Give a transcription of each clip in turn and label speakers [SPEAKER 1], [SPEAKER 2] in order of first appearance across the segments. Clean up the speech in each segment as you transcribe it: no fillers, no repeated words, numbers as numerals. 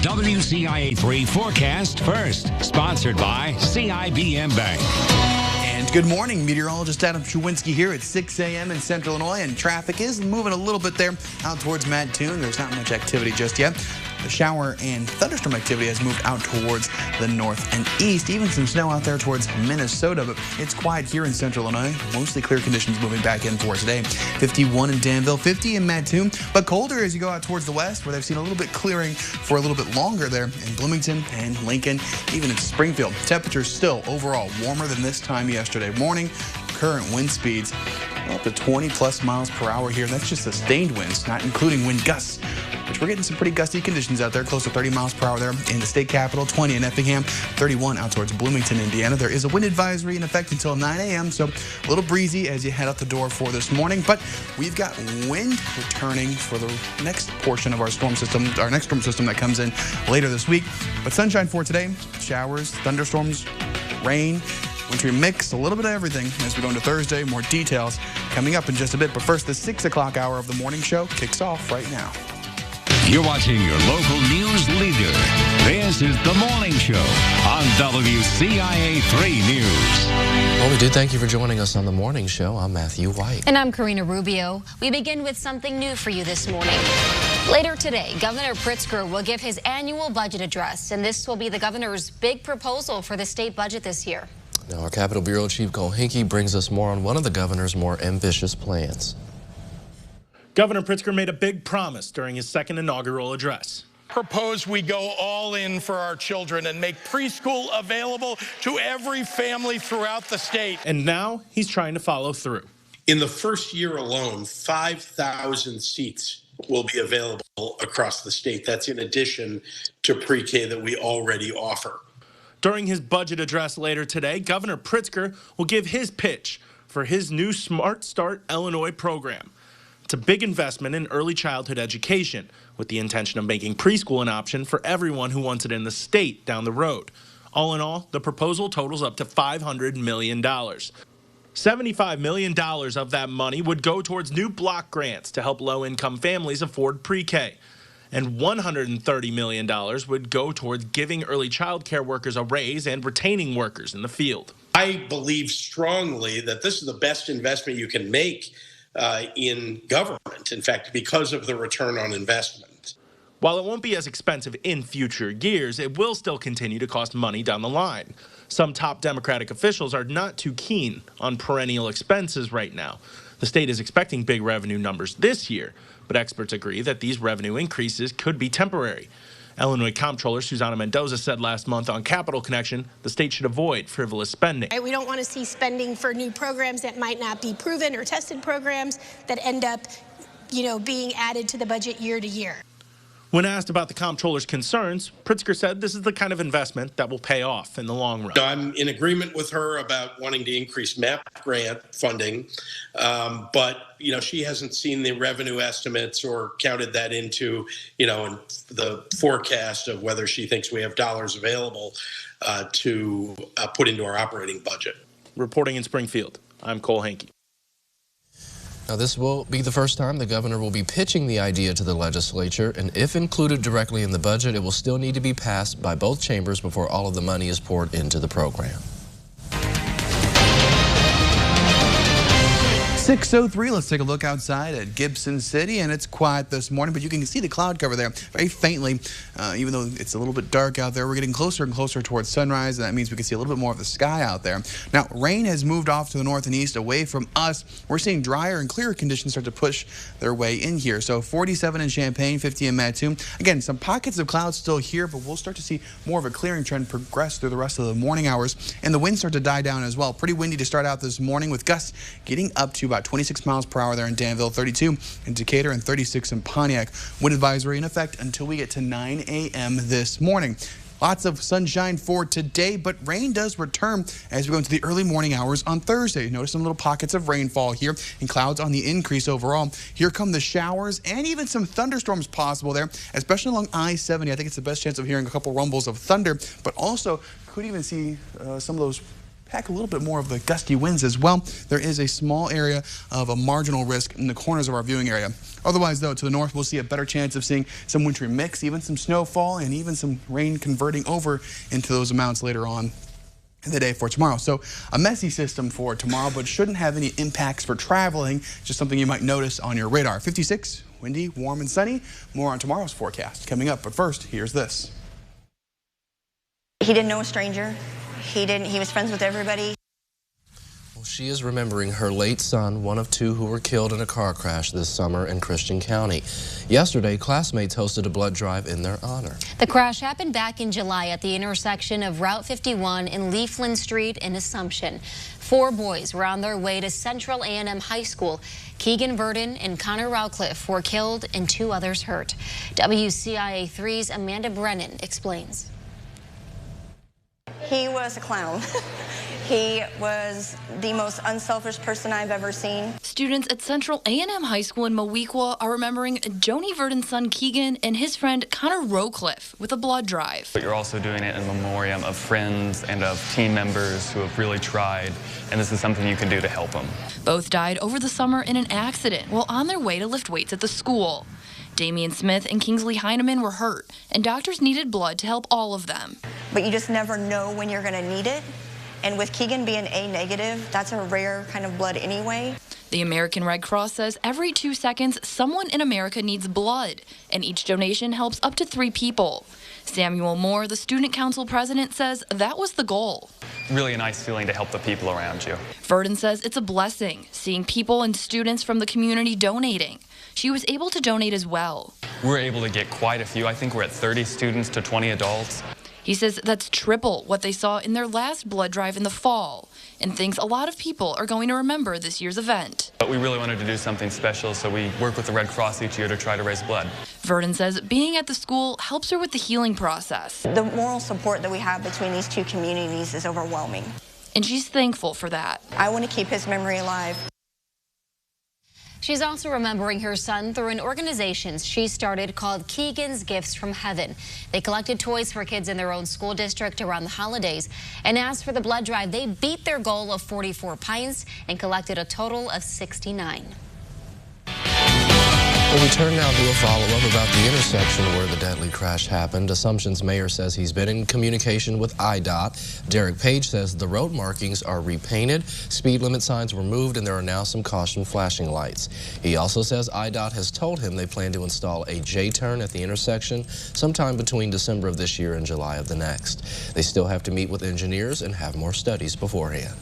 [SPEAKER 1] WCIA 3 Forecast First, sponsored by CIBM Bank.
[SPEAKER 2] And good morning, meteorologist Adam Chewinski here at 6 a.m. in Central Illinois, and traffic is moving a little bit there out towards Mattoon. There's not much activity just yet. The shower and thunderstorm activity has moved out towards the north and east. Even some snow out there towards Minnesota, but it's quiet here in Central Illinois. Mostly clear conditions moving back in for us today. 51 in Danville, 50 in Mattoon, but colder as you go out towards the west, where they've seen a little bit clearing for a little bit longer there in Bloomington and Lincoln, even in Springfield. Temperatures still overall warmer than this time yesterday morning. Current wind speeds up to 20 plus miles per hour here. That's just sustained winds, not including wind gusts, which we're getting some pretty gusty conditions out there, close to 30 miles per hour there in the state capital, 20 in Effingham, 31 out towards Bloomington, Indiana. There is a wind advisory in effect until 9 a.m., so a little breezy as you head out the door for this morning, but we've got wind returning for the next portion of our storm system, our next storm system that comes in later this week. But sunshine for today, showers, thunderstorms, rain, wintry mix, a little bit of everything as we go into Thursday. More details coming up in just a bit. But first, the 6 o'clock hour of the morning show kicks off right now.
[SPEAKER 1] You're watching your local news leader. This is The Morning Show on WCIA 3 News.
[SPEAKER 3] Well, we do thank you for joining us on The Morning Show. I'm Matthew White.
[SPEAKER 4] And I'm Karina Rubio. We begin with something new for you this morning. Later today, Governor Pritzker will give his annual budget address, and this will be the governor's big proposal for the state budget this year.
[SPEAKER 3] Now, our Capitol Bureau Chief Cole Hinkey brings us more on one of the governor's more ambitious plans.
[SPEAKER 5] Governor Pritzker made a big promise during his second inaugural address.
[SPEAKER 6] Propose we go all in for our children and make preschool available to every family throughout the state.
[SPEAKER 5] And now he's trying to follow through.
[SPEAKER 7] In the first year alone, 5,000 seats will be available across the state. That's in addition to pre-K that we already offer.
[SPEAKER 5] During his budget address later today, Governor Pritzker will give his pitch for his new Smart Start Illinois program. It's a big investment in early childhood education with the intention of making preschool an option for everyone who wants it in the state down the road. All in all, the proposal totals up to $500 million. $75 million of that money would go towards new block grants to help low-income families afford pre-K. And $130 million would go towards giving early child care workers a raise and retaining workers in the field.
[SPEAKER 7] I believe strongly that this is the best investment you can make in government, in fact, because of the return on investment.
[SPEAKER 5] While it won't be as expensive in future years, it will still continue to cost money down the line. Some top Democratic officials are not too keen on perennial expenses right now. The state is expecting big revenue numbers this year, but experts agree that these revenue increases could be temporary. Illinois Comptroller Susana Mendoza said last month on Capital Connection the state should avoid frivolous spending.
[SPEAKER 8] We don't want to see spending for new programs that might not be proven or tested programs that end up, being added to the budget year to year.
[SPEAKER 5] When asked about the comptroller's concerns, Pritzker said this is the kind of investment that will pay off in the long run.
[SPEAKER 7] I'm in agreement with her about wanting to increase MAP grant funding, but she hasn't seen the revenue estimates or counted that into in the forecast of whether she thinks we have dollars available to put into our operating budget.
[SPEAKER 5] Reporting in Springfield, I'm Cole Hinkey.
[SPEAKER 3] Now, this will be the first time the governor will be pitching the idea to the legislature, and if included directly in the budget, it will still need to be passed by both chambers before all of the money is poured into the program.
[SPEAKER 2] 6:03, let's take a look outside at Gibson City, and it's quiet this morning, but you can see the cloud cover there very faintly. Even though it's a little bit dark out there, we're getting closer and closer towards sunrise, and that means we can see a little bit more of the sky out there. Now, rain has moved off to the north and east away from us. We're seeing drier and clearer conditions start to push their way in here. So 47 in Champaign, 50 in Mattoon. Again, some pockets of clouds still here, but we'll start to see more of a clearing trend progress through the rest of the morning hours, and the winds start to die down as well. Pretty windy to start out this morning with gusts getting up to about 26 miles per hour there in Danville, 32 in Decatur, and 36 in Pontiac. Wind advisory in effect until we get to 9 a.m. this morning. Lots of sunshine for today, but rain does return as we go into the early morning hours on Thursday. Notice some little pockets of rainfall here and clouds on the increase overall. Here come the showers and even some thunderstorms possible there, especially along I-70. I think it's the best chance of hearing a couple rumbles of thunder, but also could even see some of those pack a little bit more of the gusty winds as well. There is a small area of a marginal risk in the corners of our viewing area. Otherwise, though, to the north, we'll see a better chance of seeing some wintry mix, even some snowfall, and even some rain converting over into those amounts later on in the day for tomorrow. So a messy system for tomorrow, but shouldn't have any impacts for traveling. Just something you might notice on your radar. 56, windy, warm, and sunny. More on tomorrow's forecast coming up. But first, here's this.
[SPEAKER 9] He didn't know a stranger. He was friends with everybody.
[SPEAKER 3] Well, she is remembering her late son, one of two who were killed in a car crash this summer in Christian County. Yesterday, classmates hosted a blood drive in their honor.
[SPEAKER 4] The crash happened back in July at the intersection of Route 51 and Leafland Street in Assumption. 4 boys were on their way to Central A&M High School. Keegan Verdon and Connor Rowcliffe were killed and 2 others hurt. WCIA 3's Amanda Brennan explains.
[SPEAKER 9] He was a clown. He was the most unselfish person I've ever seen.
[SPEAKER 10] Students at Central A&M High School in Moweaqua are remembering Joni Verdon's son Keegan and his friend Connor Rowcliffe with a blood drive.
[SPEAKER 11] But you're also doing it in memoriam of friends and of team members who have really tried, and this is something you can do to help them.
[SPEAKER 10] Both died over the summer in an accident while on their way to lift weights at the school. Damian Smith and Kingsley Heineman were hurt, and doctors needed blood to help all of them.
[SPEAKER 9] But you just never know when you're going to need it. And with Keegan being A negative, that's a rare kind of blood anyway.
[SPEAKER 10] The American Red Cross says every 2 seconds, someone in America needs blood, and each donation helps up to 3 people. Samuel Moore, the Student Council president, says that was the goal.
[SPEAKER 11] Really a nice feeling to help the people around you.
[SPEAKER 10] Verdon says it's a blessing, seeing people and students from the community donating. She was able to donate as well.
[SPEAKER 11] We're able to get quite a few. I think we're at 30 students to 20 adults.
[SPEAKER 10] He says that's triple what they saw in their last blood drive in the fall, and thinks a lot of people are going to remember this year's event.
[SPEAKER 11] But we really wanted to do something special, so we work with the Red Cross each year to try to raise blood.
[SPEAKER 10] Verdon says being at the school helps her with the healing process.
[SPEAKER 9] The moral support that we have between these 2 communities is overwhelming.
[SPEAKER 10] And she's thankful for that.
[SPEAKER 9] I want to keep his memory alive.
[SPEAKER 4] She's also remembering her son through an organization she started called Keegan's Gifts from Heaven. They collected toys for kids in their own school district around the holidays. And as for the blood drive, they beat their goal of 44 pints and collected a total of 69.
[SPEAKER 3] Well, we turn now to a follow-up about the intersection where the deadly crash happened. Assumption's mayor says he's been in communication with IDOT. Derek Page says the road markings are repainted, speed limit signs were moved, and there are now some caution flashing lights. He also says IDOT has told him they plan to install a J-turn at the intersection sometime between December of this year and July of the next. They still have to meet with engineers and have more studies beforehand.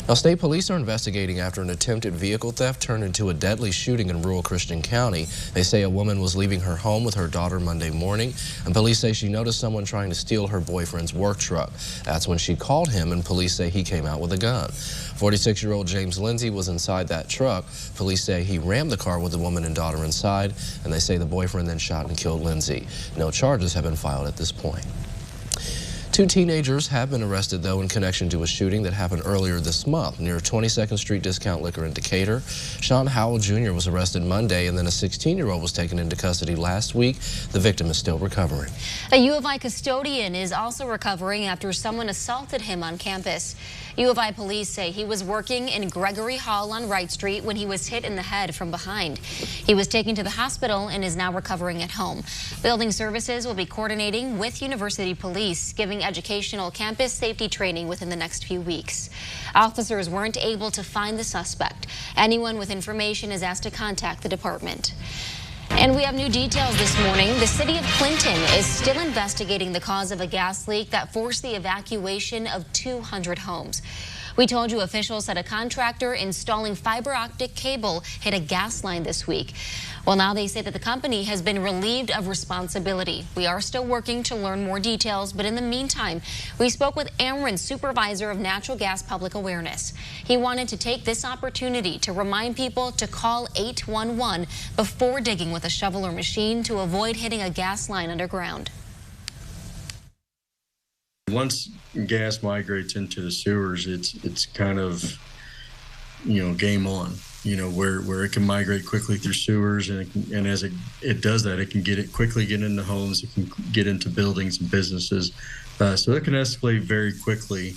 [SPEAKER 3] Now, state police are investigating after an attempted vehicle theft turned into a deadly shooting in rural Christian County. They say a woman was leaving her home with her daughter Monday morning, and police say she noticed someone trying to steal her boyfriend's work truck. That's when she called him, and police say he came out with a gun. 46-year-old James Lindsay was inside that truck. Police say he rammed the car with the woman and daughter inside, and they say the boyfriend then shot and killed Lindsay. No charges have been filed at this point. 2 teenagers have been arrested, though, in connection to a shooting that happened earlier this month near 22nd Street Discount Liquor in Decatur. Sean Howell Jr. was arrested Monday, and then a 16-year-old was taken into custody last week. The victim is still recovering.
[SPEAKER 4] A U of I custodian is also recovering after someone assaulted him on campus. U of I police say he was working in Gregory Hall on Wright Street when he was hit in the head from behind. He was taken to the hospital and is now recovering at home. Building services will be coordinating with University Police, giving educational campus safety training within the next few weeks. Officers weren't able to find the suspect. Anyone with information is asked to contact the department. And we have new details this morning. The city of Clinton is still investigating the cause of a gas leak that forced the evacuation of 200 homes. We told you officials said a contractor installing fiber optic cable hit a gas line this week. Well, now they say that the company has been relieved of responsibility. We are still working to learn more details, but in the meantime, we spoke with Ameren Supervisor of Natural Gas Public Awareness. He wanted to take this opportunity to remind people to call 811 before digging with a shovel or machine to avoid hitting a gas line underground.
[SPEAKER 12] Once gas migrates into the sewers, it's kind of, game on. Where it can migrate quickly through sewers, and as it does that, it can quickly get into homes, it can get into buildings and businesses, so it can escalate very quickly.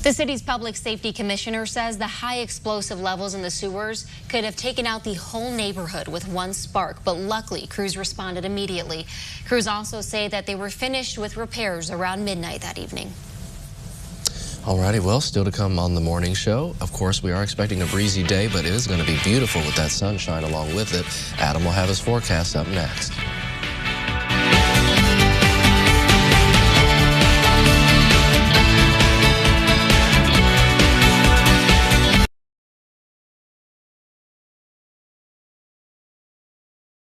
[SPEAKER 4] The city's public safety commissioner says the high explosive levels in the sewers could have taken out the whole neighborhood with one spark, but luckily crews responded immediately. Crews also say that they were finished with repairs around midnight that evening.
[SPEAKER 3] Alrighty, well, still to come on the morning show. Of course, we are expecting a breezy day, but it is going to be beautiful with that sunshine along with it. Adam will have his forecast up next.